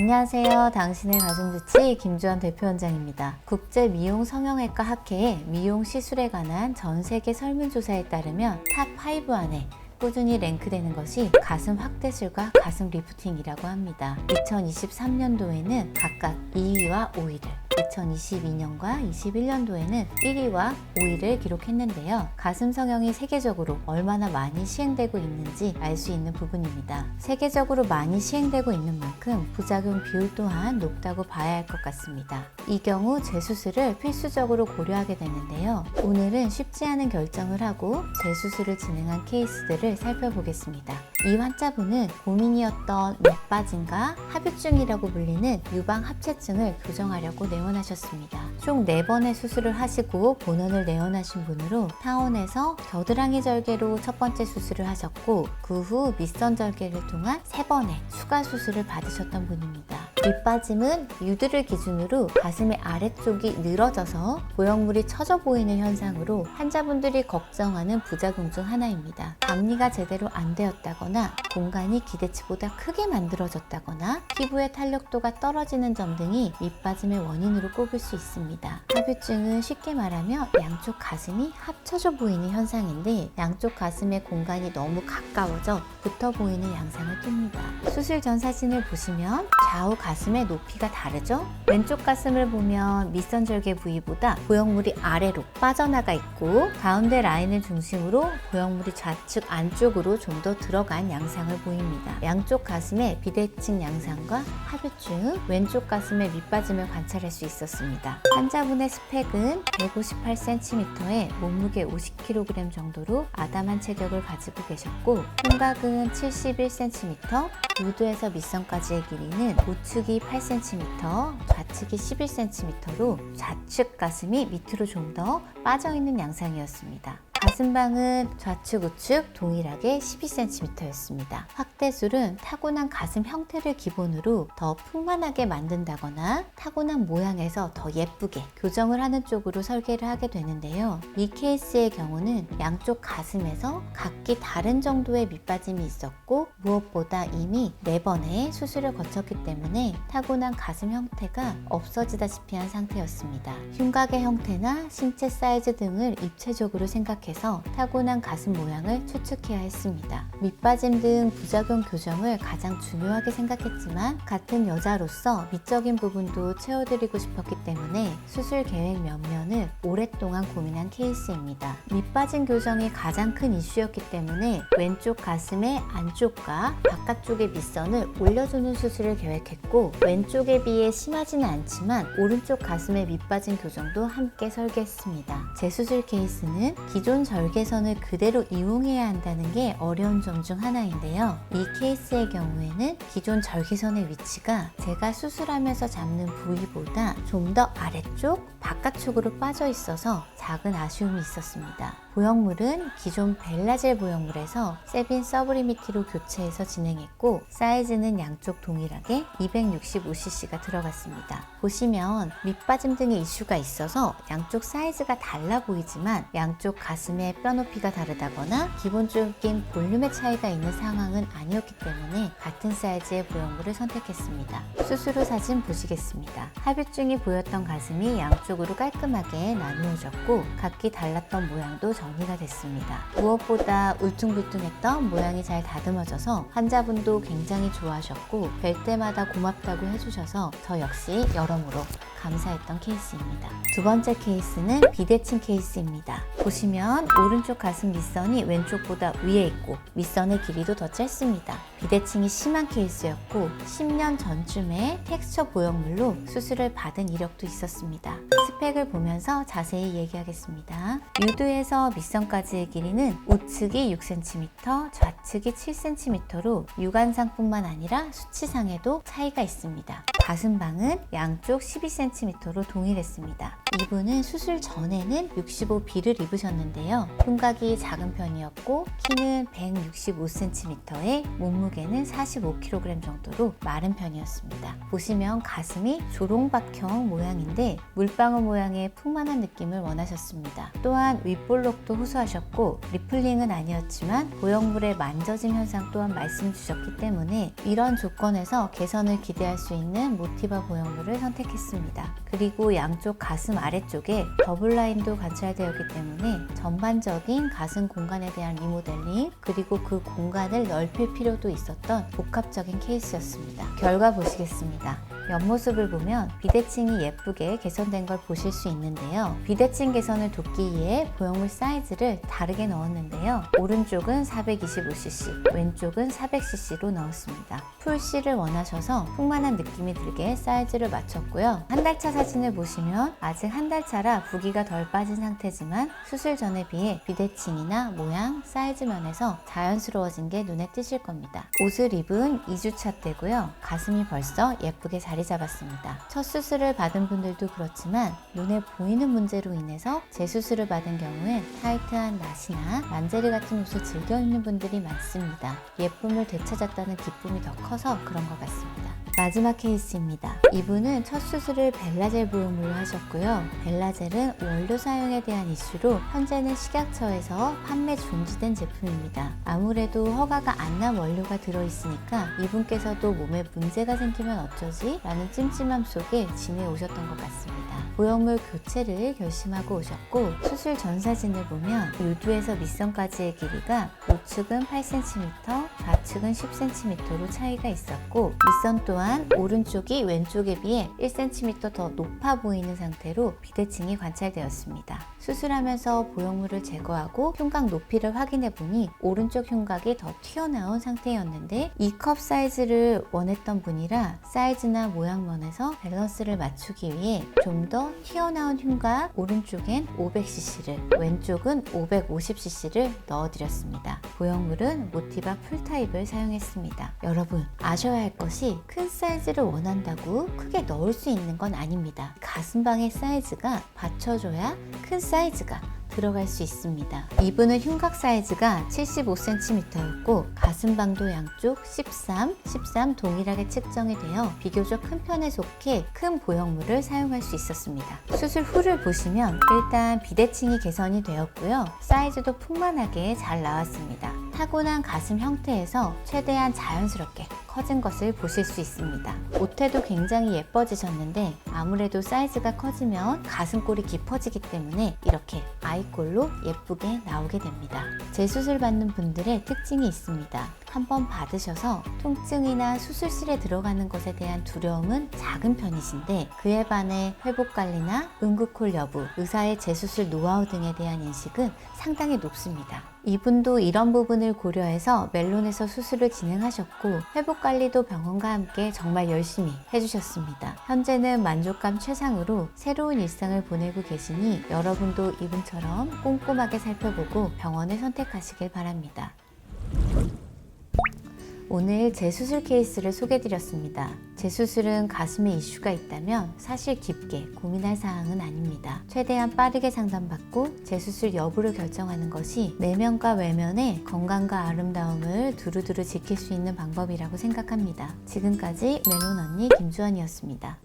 안녕하세요. 당신의 가슴주치 김주환 대표원장입니다. 국제미용성형외과 학회의 미용 시술에 관한 전 세계 설문조사에 따르면 탑5 안에 꾸준히 랭크되는 것이 가슴 확대술과 가슴 리프팅이라고 합니다. 2023년도에는 각각 2위와 5위를, 2022년과 21년도에는 1위와 5위를 기록했는데요. 가슴 성형이 세계적으로 얼마나 많이 시행되고 있는지 알 수 있는 부분입니다. 세계적으로 많이 시행되고 있는 만큼 부작용 비율 또한 높다고 봐야 할 것 같습니다. 이 경우 재수술을 필수적으로 고려하게 되는데요. 오늘은 쉽지 않은 결정을 하고 재수술을 진행한 케이스들을 살펴보겠습니다. 이 환자분은 고민이었던 밑빠짐과 합유증이라고 불리는 유방 합체증을 교정하려고 내원하셨습니다. 총 4번의 수술을 하시고 본원을 내원하신 분으로 타원에서 겨드랑이 절개로 첫 번째 수술을 하셨고 그 후 밑선 절개를 통한 3번의 추가 수술을 받으셨던 분입니다. 밑빠짐은 유두를 기준으로 가슴의 아래쪽이 늘어져서 보형물이 처져 보이는 현상으로 환자분들이 걱정하는 부작용 중 하나입니다. 박리가 제대로 안 되었다거나 공간이 기대치보다 크게 만들어졌다거나 피부의 탄력도가 떨어지는 점 등이 밑빠짐의 원인으로 꼽을 수 있습니다. 합유증은 쉽게 말하면 양쪽 가슴이 합쳐져 보이는 현상인데 양쪽 가슴의 공간이 너무 가까워져 붙어 보이는 양상을 띱니다. 수술 전 사진을 보시면 좌우 가슴의 높이가 다르죠? 왼쪽 가슴을 보면 밑선 절개 부위보다 보형물이 아래로 빠져나가 있고 가운데 라인을 중심으로 보형물이 좌측 안쪽으로 좀 더 들어간 양상을 보입니다. 양쪽 가슴의 비대칭 양상과 합유증, 왼쪽 가슴의 밑빠짐을 관찰할 수 있었습니다. 환자분의 스펙은 158cm에 몸무게 50kg 정도로 아담한 체격을 가지고 계셨고 흉곽은 71cm, 유두에서 밑선까지의 길이는 우측이 8cm, 좌측이 11cm로 좌측 가슴이 밑으로 좀 더 빠져있는 양상이었습니다. 가슴방은 좌측, 우측 동일하게 12cm였습니다. 확대술은 타고난 가슴 형태를 기본으로 더 풍만하게 만든다거나 타고난 모양에서 더 예쁘게 교정을 하는 쪽으로 설계를 하게 되는데요. 이 케이스의 경우는 양쪽 가슴에서 각기 다른 정도의 밑빠짐이 있었고 무엇보다 이미 4번의 수술을 거쳤기 때문에 타고난 가슴 형태가 없어지다시피 한 상태였습니다. 흉곽의 형태나 신체 사이즈 등을 입체적으로 생각해서 타고난 가슴 모양을 추측해야 했습니다. 밑빠짐 등 부작용 교정을 가장 중요하게 생각했지만 같은 여자로서 미적인 부분도 채워드리고 싶었기 때문에 수술 계획 면면을 오랫동안 고민한 케이스입니다. 밑빠짐 교정이 가장 큰 이슈였기 때문에 왼쪽 가슴의 안쪽과 바깥쪽의 밑선을 올려주는 수술을 계획했고 왼쪽에 비해 심하지는 않지만 오른쪽 가슴의 밑빠짐 교정도 함께 설계했습니다. 재수술 케이스는 기존 절개선을 그대로 이용해야 한다는 게 어려운 점 중 하나인데요. 이 케이스의 경우에는 기존 절개선의 위치가 제가 수술하면서 잡는 부위보다 좀 더 아래쪽, 바깥쪽으로 빠져 있어서 작은 아쉬움이 있었습니다. 보형물은 기존 벨라젤 보형물에서 세빈 서브리미티로 교체해서 진행했고 사이즈는 양쪽 동일하게 265cc가 들어갔습니다. 보시면 밑빠짐 등의 이슈가 있어서 양쪽 사이즈가 달라 보이지만 양쪽 가슴의 뼈 높이가 다르다거나 기본적인 볼륨의 차이가 있는 상황은 아니었기 때문에 같은 사이즈의 보형물을 선택했습니다. 수술 후 사진 보시겠습니다. 합유증이 보였던 가슴이 양쪽으로 깔끔하게 나누어졌고 각기 달랐던 모양도 정리가 됐습니다. 무엇보다 울퉁불퉁했던 모양이 잘 다듬어져서 환자분도 굉장히 좋아하셨고 뵐 때마다 고맙다고 해주셔서 저 역시 여러모로 감사했던 케이스입니다. 두 번째 케이스는 비대칭 케이스입니다. 보시면 오른쪽 가슴 밑선이 왼쪽보다 위에 있고 밑선의 길이도 더 짧습니다. 비대칭이 심한 케이스였고 10년 전쯤에 텍스처 보형물로 수술을 받은 이력도 있었습니다. 스펙을 보면서 자세히 얘기하겠습니다. 유두에서 밑선까지의 길이는 우측이 6cm, 좌측이 7cm로 육안상뿐만 아니라 수치상에도 차이가 있습니다. 가슴방은 양쪽 12cm로 동일했습니다. 이분은 수술 전에는 65B를 입으셨는데요. 흉곽이 작은 편이었고 키는 165cm에 몸무게는 45kg 정도로 마른 편이었습니다. 보시면 가슴이 조롱박형 모양인데 물방울 모양의 풍만한 느낌을 원하셨습니다. 또한 윗볼록도 호소하셨고 리플링은 아니었지만 보형물의 만져짐 현상 또한 말씀 주셨기 때문에 이런 조건에서 개선을 기대할 수 있는 모티바 보형물을 선택했습니다. 그리고 양쪽 가슴 아래쪽에 더블 라인도 관찰되었기 때문에 전반적인 가슴 공간에 대한 리모델링 그리고 그 공간을 넓힐 필요도 있었던 복합적인 케이스였습니다. 결과 보시겠습니다. 옆모습을 보면 비대칭이 예쁘게 개선된 걸 보실 수 있는데요. 비대칭 개선을 돕기 위해 보형물 사이즈를 다르게 넣었는데요. 오른쪽은 425cc, 왼쪽은 400cc로 넣었습니다. 풀C를 원하셔서 풍만한 느낌이 들게 사이즈를 맞췄고요. 한 달 차 사진을 보시면 아직 한 달 차라 부기가 덜 빠진 상태지만 수술 전에 비해 비대칭이나 모양, 사이즈 면에서 자연스러워진 게 눈에 띄실 겁니다. 옷을 입은 2주차 때고요. 가슴이 벌써 예쁘게 자리 잡았습니다. 첫 수술을 받은 분들도 그렇지만 눈에 보이는 문제로 인해서 재수술을 받은 경우엔 타이트한 나시나 만제리 같은 옷을 즐겨 입는 분들이 많습니다. 예쁨을 되찾았다는 기쁨이 더 커서 그런 것 같습니다. 마지막 케이스입니다. 이분은 첫 수술을 벨라젤 보형물로 하셨고요. 벨라젤은 원료 사용에 대한 이슈로 현재는 식약처에서 판매 중지된 제품입니다. 아무래도 허가가 안 난 원료가 들어있으니까 이분께서도 몸에 문제가 생기면 어쩌지? 라는 찜찜함 속에 지내오셨던 것 같습니다. 보형물 교체를 결심하고 오셨고 수술 전 사진을 보면 유두에서 밑선까지의 길이가 우측은 8cm, 좌측은 10cm로 차이가 있었고 밑선 또한 오른쪽이 왼쪽에 비해 1cm 더 높아 보이는 상태로 비대칭이 관찰되었습니다. 수술하면서 보형물을 제거하고 흉곽 높이를 확인해 보니 오른쪽 흉곽이 더 튀어나온 상태였는데 이 컵 사이즈를 원했던 분이라 사이즈나 모양면에서 밸런스를 맞추기 위해 좀 더 튀어나온 흉곽 오른쪽엔 500cc를 왼쪽은 550cc를 넣어드렸습니다. 보형물은 모티바 풀타입을 사용했습니다. 여러분 아셔야 할 것이 큰 사이즈를 원한다고 크게 넣을 수 있는 건 아닙니다. 가슴방의 사이즈가 받쳐줘야 큰 사이즈가 들어갈 수 있습니다. 이분은 흉곽 사이즈가 75cm였고 가슴방도 양쪽 13 동일하게 측정이 되어 비교적 큰 편에 속해 큰 보형물을 사용할 수 있었습니다. 수술 후를 보시면 일단 비대칭이 개선이 되었고요. 사이즈도 풍만하게 잘 나왔습니다. 타고난 가슴 형태에서 최대한 자연스럽게 커진 것을 보실 수 있습니다. 옷태도 굉장히 예뻐지셨는데 아무래도 사이즈가 커지면 가슴골이 깊어지기 때문에 이렇게 아이꼴로 예쁘게 나오게 됩니다. 재수술 받는 분들의 특징이 있습니다. 한번 받으셔서 통증이나 수술실에 들어가는 것에 대한 두려움은 작은 편이신데 그에 반해 회복관리나 응급콜 여부, 의사의 재수술 노하우 등에 대한 인식은 상당히 높습니다. 이분도 이런 부분을 고려해서 멜론에서 수술을 진행하셨고 회복관리도 병원과 함께 정말 열심히 해주셨습니다. 현재는 만족감 최상으로 새로운 일상을 보내고 계시니 여러분도 이분처럼 꼼꼼하게 살펴보고 병원을 선택하시길 바랍니다. 오늘 재수술 케이스를 소개해드렸습니다. 재수술은 가슴에 이슈가 있다면 사실 깊게 고민할 사항은 아닙니다. 최대한 빠르게 상담받고 재수술 여부를 결정하는 것이 내면과 외면의 건강과 아름다움을 두루두루 지킬 수 있는 방법이라고 생각합니다. 지금까지 멜론 언니 김주원이었습니다.